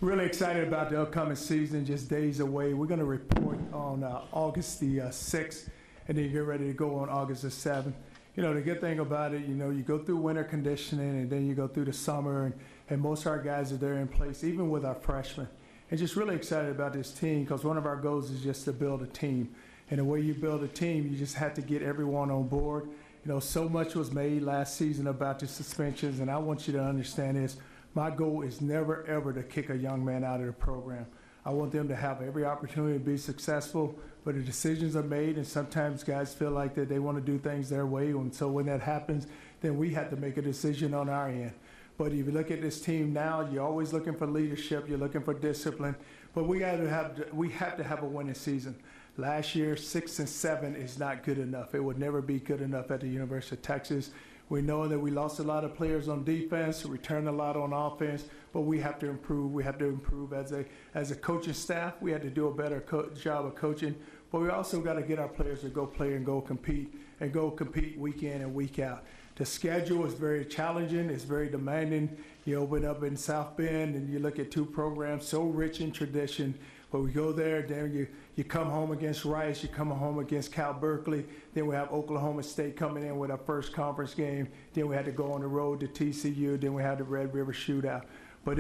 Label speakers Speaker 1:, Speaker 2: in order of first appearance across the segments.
Speaker 1: Really excited about the upcoming season, just days away. We're going to report on August the 6th, and then get ready to go on August the 7th. You know, the good thing about it, you know, you go through winter conditioning, and then you go through the summer, and most of our guys are there in place, even with our freshmen. And just really excited about this team because one of our goals is just to build a team. And the way you build a team, you just have to get everyone on board. You know, so much was made last season about the suspensions, and I want you to understand this. My goal is never, ever to kick a young man out of the program. I want them to have every opportunity to be successful, but the decisions are made, and sometimes guys feel like that they want to do things their way, and so when that happens, then we have to make a decision on our end. But if you look at this team now, you're always looking for leadership, you're looking for discipline, but we have to have a winning season. Last year, 6 and 7 is not good enough. It would never be good enough at the University of Texas. We know that we lost a lot of players on defense, returned a lot on offense, but we have to improve. We have to improve as a coaching staff. We have to do a better job of coaching, but we also got to get our players to go play and go compete week in and week out. The schedule is very challenging. It's very demanding. You open up in South Bend and you look at two programs so rich in tradition. But we go there, then you come home against Rice, you come home against Cal Berkeley, then we have Oklahoma State coming in with our first conference game, then we had to go on the road to TCU, then we had the Red River Shootout. But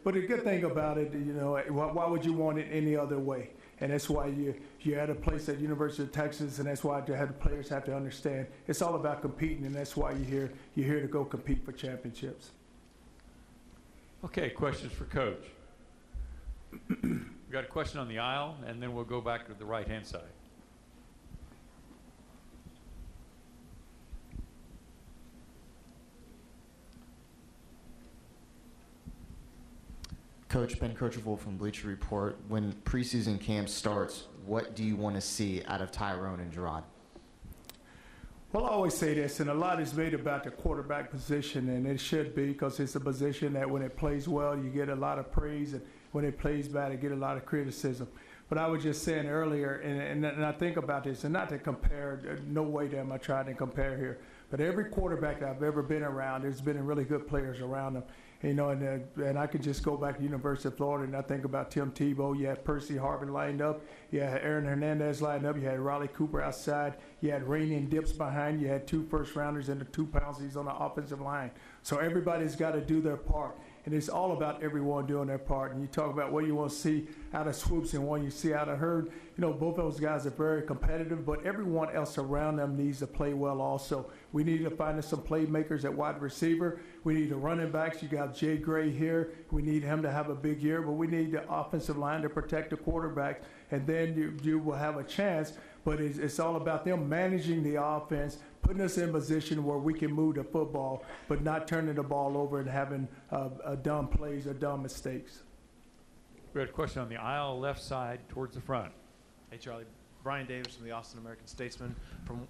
Speaker 1: but the good thing about it, you know, why would you want it any other way? And that's why you're at a place at University of Texas, and that's why the players have to understand it's all about competing, and that's why you're here to go compete for championships.
Speaker 2: Okay, questions for Coach. We got a question on the aisle, and then we'll go back to the right-hand side.
Speaker 3: Coach, Ben Kirchhoff from Bleacher Report. When preseason camp starts, what do you want to see out of Tyrone and Gerard?
Speaker 1: Well, I always say this, and a lot is made about the quarterback position, and it should be because it's a position that when it plays well, you get a lot of praise, and when it plays bad, you get a lot of criticism. But I was just saying earlier, and I think about this, and not to compare, no way am I trying to compare here, but every quarterback that I've ever been around, there's been really good players around them. You know, and I could just go back to University of Florida and I think about Tim Tebow. You had Percy Harvin lined up. You had Aaron Hernandez lined up. You had Riley Cooper outside. You had Rainey and Dips behind. You had 2 first-rounders and the 2 Pounceys on the offensive line. So everybody's got to do their part. And it's all about everyone doing their part. And you talk about what you want to see out of Swoops and what you see out of Hurd. You know, both those guys are very competitive, but everyone else around them needs to play well also. We need to find us some playmakers at wide receiver. We need the running backs. You got Jay Gray here. We need him to have a big year, but we need the offensive line to protect the quarterback. And then you will have a chance. But it's all about them managing the offense, putting us in position where we can move the football, but not turning the ball over and having dumb plays or dumb mistakes.
Speaker 2: We had a question on the aisle, left side towards the front.
Speaker 4: Hey, Charlie. Brian Davis from the Austin American-Statesman.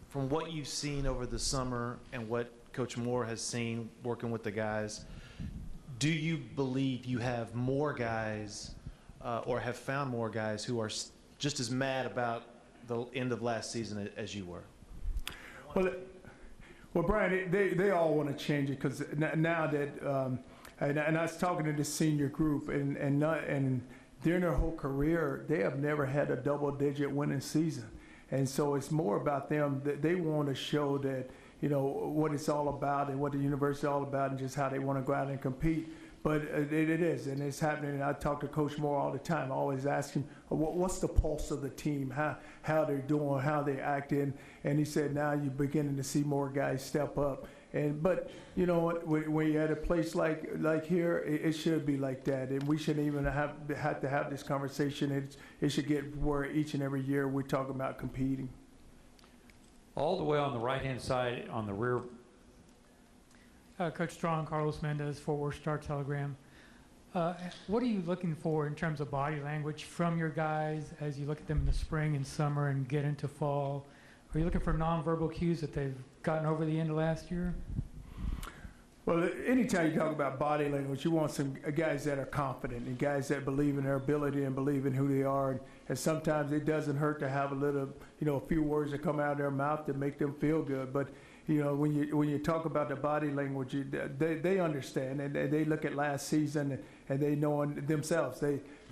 Speaker 4: From what you've seen over the summer and what Coach Moore has seen working with the guys, do you believe you have more guys or have found more guys who are just as mad about the end of last season as you were?
Speaker 1: Well, Brian, they all want to change it because now that and I was talking to the senior group and during their whole career they have never had a double-digit winning season, and so it's more about them that they want to show that you know what it's all about and what the university is all about and just how they want to go out and compete. But it is, and it's happening. And I talk to Coach Moore all the time. I always ask him, what's the pulse of the team, how they're doing, how they're acting. And he said, now you're beginning to see more guys step up. But you know what? When you're at a place like here, it should be like that. And we shouldn't even have to have this conversation. It should get where each and every year we're talking about competing.
Speaker 2: All the way on the right-hand side, on the rear.
Speaker 5: Coach Strong, Carlos Mendez, Fort Worth Star-Telegram. What are you looking for in terms of body language from your guys as you look at them in the spring and summer and get into fall? Are you looking for nonverbal cues that they've gotten over the end of last year?
Speaker 1: Well, anytime you talk about body language, you want some guys that are confident and guys that believe in their ability and believe in who they are. And sometimes it doesn't hurt to have a little, a few words that come out of their mouth to make them feel good. But you know, when you talk about the body language, they understand, and they look at last season and they know themselves.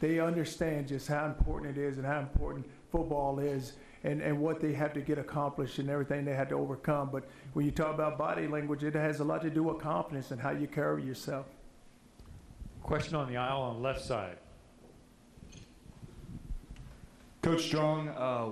Speaker 1: They understand just how important it is and how important football is, and what they have to get accomplished and everything they had to overcome. But when you talk about body language, it has a lot to do with confidence and how you carry yourself.
Speaker 2: Question on the aisle on the left side.
Speaker 6: Coach Strong,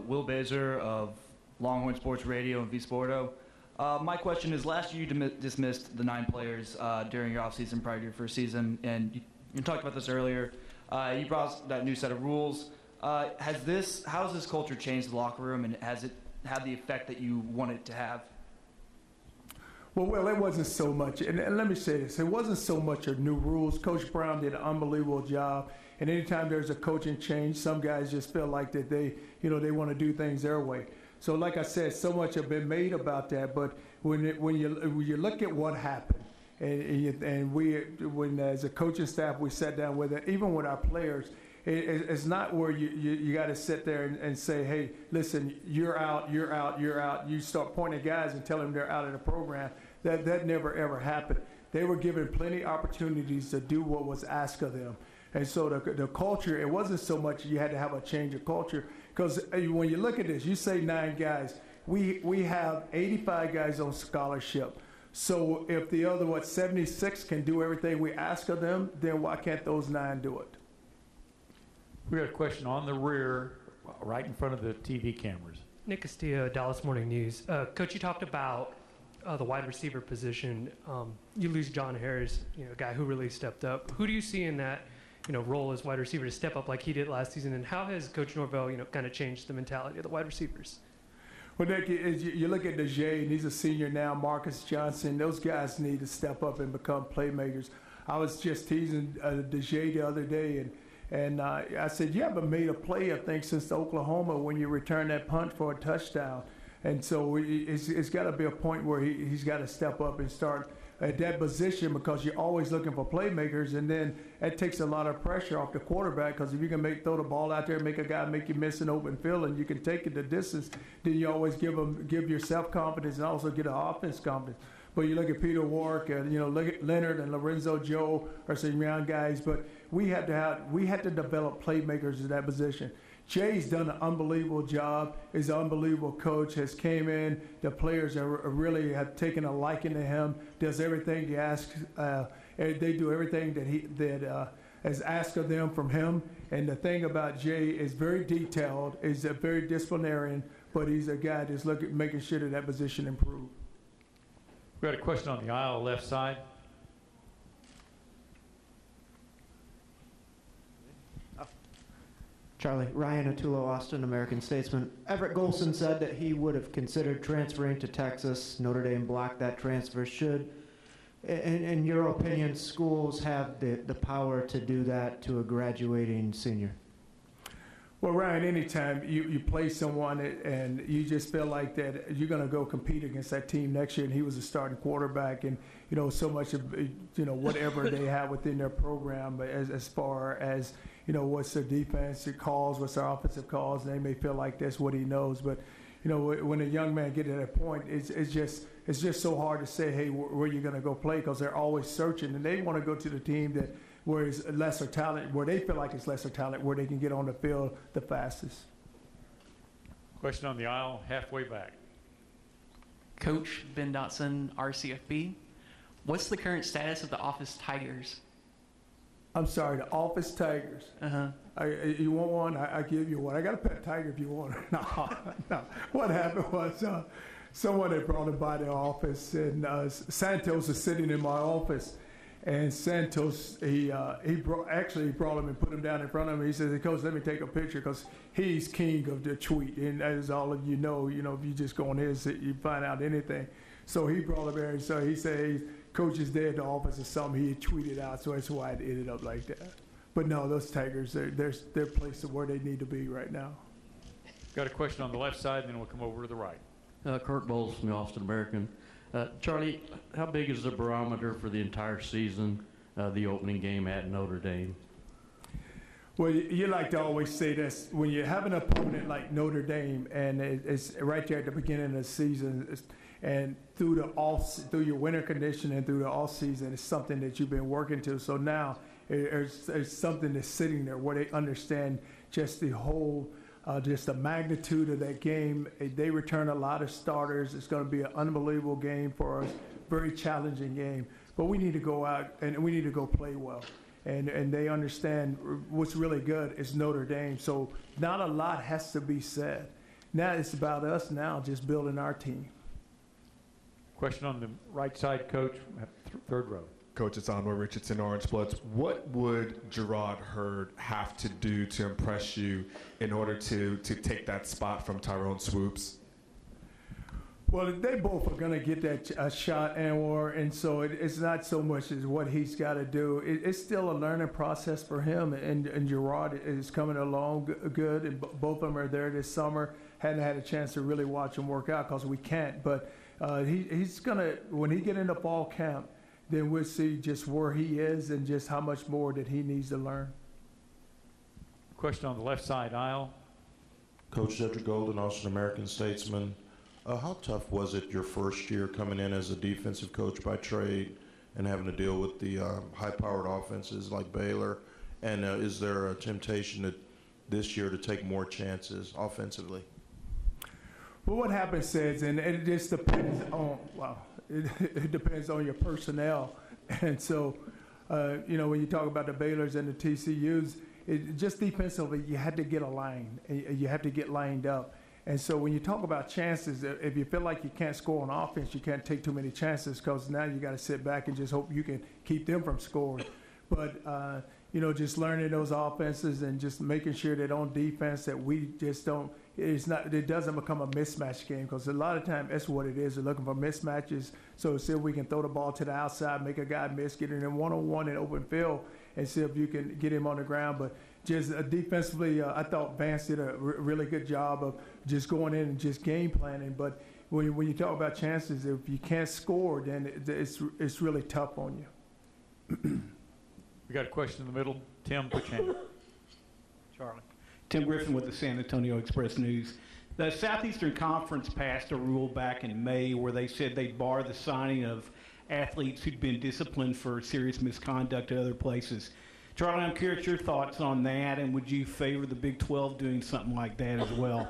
Speaker 6: Will Bazer of Longhorn Sports Radio and V Sporto. My question is, last year you dismissed the 9 players during your offseason prior to your first season, and you talked about this earlier. You brought us that new set of rules. How has this culture changed the locker room, and has it had the effect that you want it to have?
Speaker 1: Well, it wasn't so much, and let me say this, it wasn't so much of new rules. Coach Brown did an unbelievable job, and anytime there's a coaching change, some guys just feel like that they want to do things their way. So like I said, so much have been made about that, but when you look at what happened, and when as a coaching staff, we sat down with it, even with our players, it's not where you got to sit there and say, hey, listen, you're out. You start pointing guys and telling them they're out of the program. That never, ever happened. They were given plenty of opportunities to do what was asked of them. And so the culture, it wasn't so much you had to have a change of culture. Because when you look at this, you say 9 guys. We have 85 guys on scholarship. So if the other, 76 can do everything we ask of them, then why can't those 9 do it?
Speaker 2: We got a question on the rear, right in front of the TV cameras.
Speaker 7: Nick Castillo, Dallas Morning News. Coach, you talked about the wide receiver position. You lose John Harris, a guy who really stepped up. Who do you see in that, role as wide receiver to step up like he did last season? And how has Coach Norvell, kind of changed the mentality of the wide receivers?
Speaker 1: Well, Nick, as you look at DeJay, and he's a senior now, Marcus Johnson, those guys need to step up and become playmakers. I was just teasing DeJay the other day, and I said, you haven't made a play, I think, since Oklahoma when you returned that punt for a touchdown. And so it's got to be a point where he's got to step up and start at that position, because you're always looking for playmakers, and then that takes a lot of pressure off the quarterback, because if you can throw the ball out there and make a guy make you miss an open field and you can take it the distance, then you always give yourself confidence and also get an offense confidence. But you look at Peter Warwick and look at Leonard and Lorenzo Joe are some young guys, but we had to develop playmakers in that position. Jay's done an unbelievable job. He's an unbelievable coach. Has came in. The players really have taken a liking to him. Does everything he asks. They do everything that is asked of them from him. And the thing about Jay is very detailed. He's a very disciplinarian, but he's a guy that's making sure that position improves.
Speaker 2: We got a question on the aisle left side.
Speaker 8: Charlie, Ryan Atulo, Austin American Statesman. Everett Golson said that he would have considered transferring to Texas. Notre Dame blocked that transfer. Should, in your opinion, schools have the power to do that to a graduating senior?
Speaker 1: Well, Ryan, anytime you play someone and you just feel like that you're going to go compete against that team next year, and he was a starting quarterback, and so much of whatever they have within their program as far as what's their defensive calls, what's their offensive calls, and they may feel like that's what he knows. But when a young man gets to that point, it's just so hard to say, hey, where are you going to go play? Because they're always searching, and they want to go to the team where it's lesser talent, where they feel like it's lesser talent, where they can get on the field the fastest.
Speaker 2: Question on the aisle, halfway back.
Speaker 9: Coach Ben Dotson, RCFB. What's the current status of the Office Tigers?
Speaker 1: I'm sorry, the Office Tigers. You want one? I give you one. I got a pet tiger if you want it. No. What happened was someone had brought him by the office, and Santos is sitting in my office. And Santos, he brought him and put him down in front of me. He says, Coach, let me take a picture, because he's king of the tweet. And as all of you know, if you just go on his, you find out anything. So he brought him there, and so he said, hey, Coach is there at the office or something. He had tweeted out, so that's why it ended up like that. But no, those Tigers, they're placed where they need to be right now.
Speaker 2: Got a question on the left side, and then we'll come over to the right.
Speaker 10: Kurt Bowles from the Austin American. Charlie, how big is the barometer for the entire season, the opening game at Notre Dame?
Speaker 1: Well, you like to always say this. When you have an opponent like Notre Dame, and it's right there at the beginning of the season, And through your winter condition and through the off season, it's something that you've been working to. So now there's something that's sitting there where they understand just the whole, just the magnitude of that game. They return a lot of starters. It's going to be an unbelievable game for us, very challenging game. But we need to go out and we need to go play well. And they understand what's really good is Notre Dame. So not a lot has to be said. Now it's about us now just building our team.
Speaker 2: Question on the right side, Coach, third row.
Speaker 11: Coach, it's Anwar Richardson, Orange Bloods. What would Gerard Hurd have to do to impress you in order to take that spot from Tyrone Swoops?
Speaker 1: Well, they both are going to get that shot, Anwar, and so it's not so much as what he's got to do. It's still a learning process for him, and Gerard is coming along good, and both of them are there this summer. Hadn't had a chance to really watch him work out because we can't, but he's going to, when he get into fall camp, then we'll see just where he is and just how much more that he needs to learn.
Speaker 2: Question on the left side aisle.
Speaker 12: Coach Cedric Golden, Austin American Statesman. How tough was it your first year coming in as a defensive coach by trade and having to deal with the high-powered offenses like Baylor? And is there a temptation this year to take more chances offensively?
Speaker 1: Well, what happens is, and it just depends on, it depends on your personnel. And so, when you talk about the Baylors and the TCUs, just defensively, you had to get a line. You have to get lined up. And so when you talk about chances, if you feel like you can't score on offense, you can't take too many chances because now you got to sit back and just hope you can keep them from scoring. But, just learning those offenses and just making sure that on defense that we just don't, it doesn't become a mismatch game because a lot of times that's what it is. They're looking for mismatches. So see if we can throw the ball to the outside, make a guy miss, get in one-on-one in open field and see if you can get him on the ground. But just defensively, I thought Vance did a really good job of just going in and just game planning. But when you talk about chances, if you can't score, then it's really tough on you.
Speaker 2: We got a question in the middle. Tim, put your hand up.
Speaker 13: Charlie. Tim Griffin with the San Antonio Express News. The Southeastern Conference passed a rule back in May where they said they'd bar the signing of athletes who'd been disciplined for serious misconduct at other places. Charlie, I'm curious your thoughts on that, and would you favor the Big 12 doing something like that as well?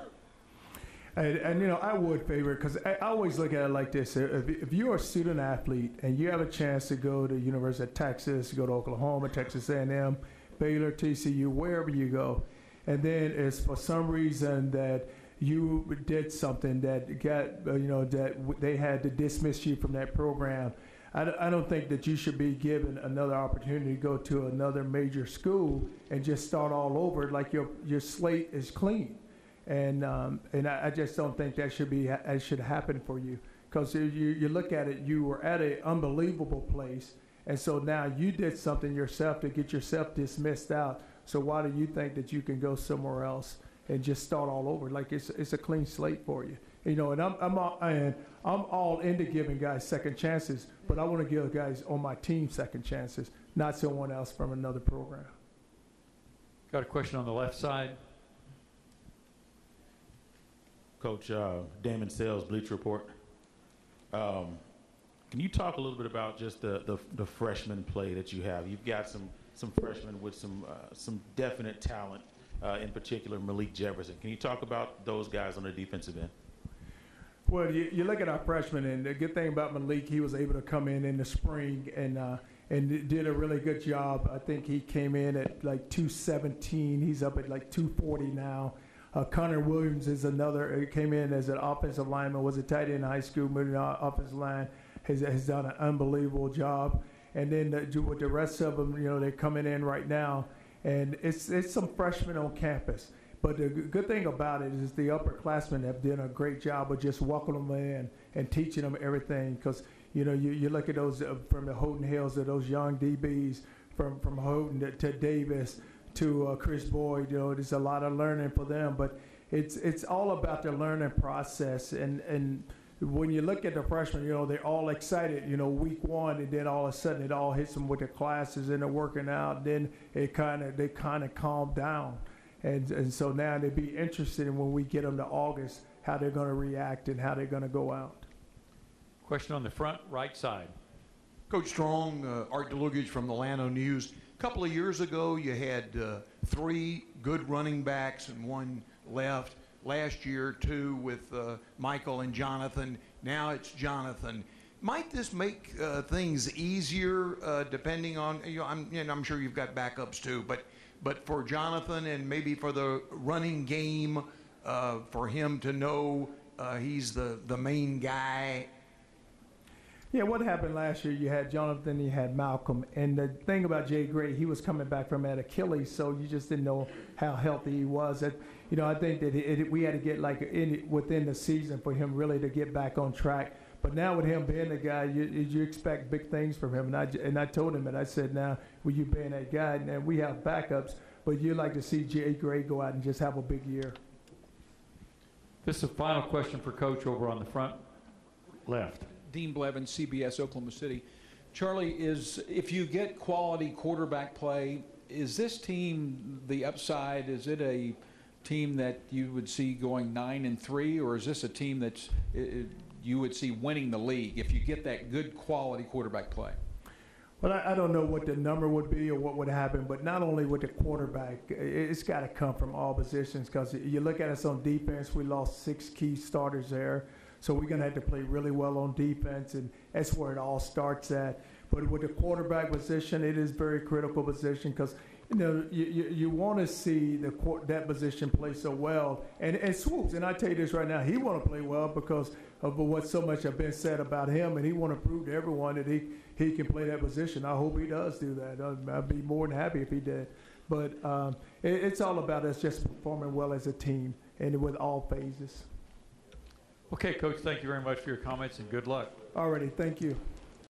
Speaker 1: And I would favor it because I always look at it like this. If you're a student athlete and you have a chance to go to University of Texas, go to Oklahoma, Texas A&M, Baylor, TCU, wherever you go, and then it's for some reason that you did something that got, that they had to dismiss you from that program, I don't think that you should be given another opportunity to go to another major school and just start all over like your slate is clean. And I just don't think that should happen for you because you look at it, you were at an unbelievable place, and so now you did something yourself to get yourself dismissed out. So why do you think that you can go somewhere else and just start all over? Like it's a clean slate for you, And I'm all into giving guys second chances, but I want to give guys on my team second chances, not someone else from another program.
Speaker 2: Got a question on the left side.
Speaker 14: Coach Damon Sales, Bleacher Report. Can you talk a little bit about just the freshman play that you have? You've got some freshmen with some definite talent, in particular Malik Jefferson. Can you talk about those guys on the defensive end?
Speaker 1: Well, you look at our freshmen, and the good thing about Malik, he was able to come in the spring and did a really good job. I think he came in at like 217. He's up at like 240 now. Connor Williams is another. He came in as an offensive lineman, was a tight end in high school, moving to offensive line, has done an unbelievable job. And then with the rest of them, they're coming in right now. And it's some freshmen on campus. But the good thing about it is the upperclassmen have done a great job of just welcoming them in and teaching them everything. Because, you look at those from the Houghton Hills, those young DBs, from Houghton to Davis, to Chris Boyd, there's a lot of learning for them, but it's all about the learning process. And when you look at the freshmen, they're all excited, week one, and then all of a sudden it all hits them with the classes and they're working out. Then they kind of calm down, and so now they'd be interested in when we get them to August how they're going to react and how they're going to go out.
Speaker 2: Question on the front right side.
Speaker 15: Coach Strong, Art DeLuggage from the Llano News. A couple of years ago, you had 3 good running backs and 1 left. Last year, 2 with Michael and Jonathan. Now it's Jonathan. Might this make things easier depending on, I'm sure you've got backups too, but for Jonathan and maybe for the running game, for him to know he's the main guy?
Speaker 1: Yeah, what happened last year, you had Jonathan, you had Malcolm. And the thing about Jay Gray, he was coming back from that Achilles, so you just didn't know how healthy he was. I think that we had to get within the season for him really to get back on track. But now with him being the guy, you expect big things from him. And I told him, and I said, now, with you being that guy, and we have backups, but you'd like to see Jay Gray go out and just have a big year.
Speaker 2: This is a final question for Coach over on the front left.
Speaker 16: Dean Blevins, CBS, Oklahoma City. Charlie, if you get quality quarterback play, is this team the upside? Is it a team that you would see going 9-3, or is this a team that you would see winning the league if you get that good quality quarterback play?
Speaker 1: Well, I don't know what the number would be or what would happen, but not only with the quarterback, it's got to come from all positions, because you look at us on defense, we lost 6 key starters there. So we're going to have to play really well on defense, and that's where it all starts at. But with the quarterback position, it is a very critical position, because you want to see that position play so well. And Swoops, and I tell you this right now, he want to play well because of what so much has been said about him, and he want to prove to everyone that he can play that position. I hope he does do that. I'd be more than happy if he did. But it's all about us just performing well as a team and with all phases.
Speaker 2: Okay, Coach, thank you very much for your comments and good luck.
Speaker 1: All righty, thank you.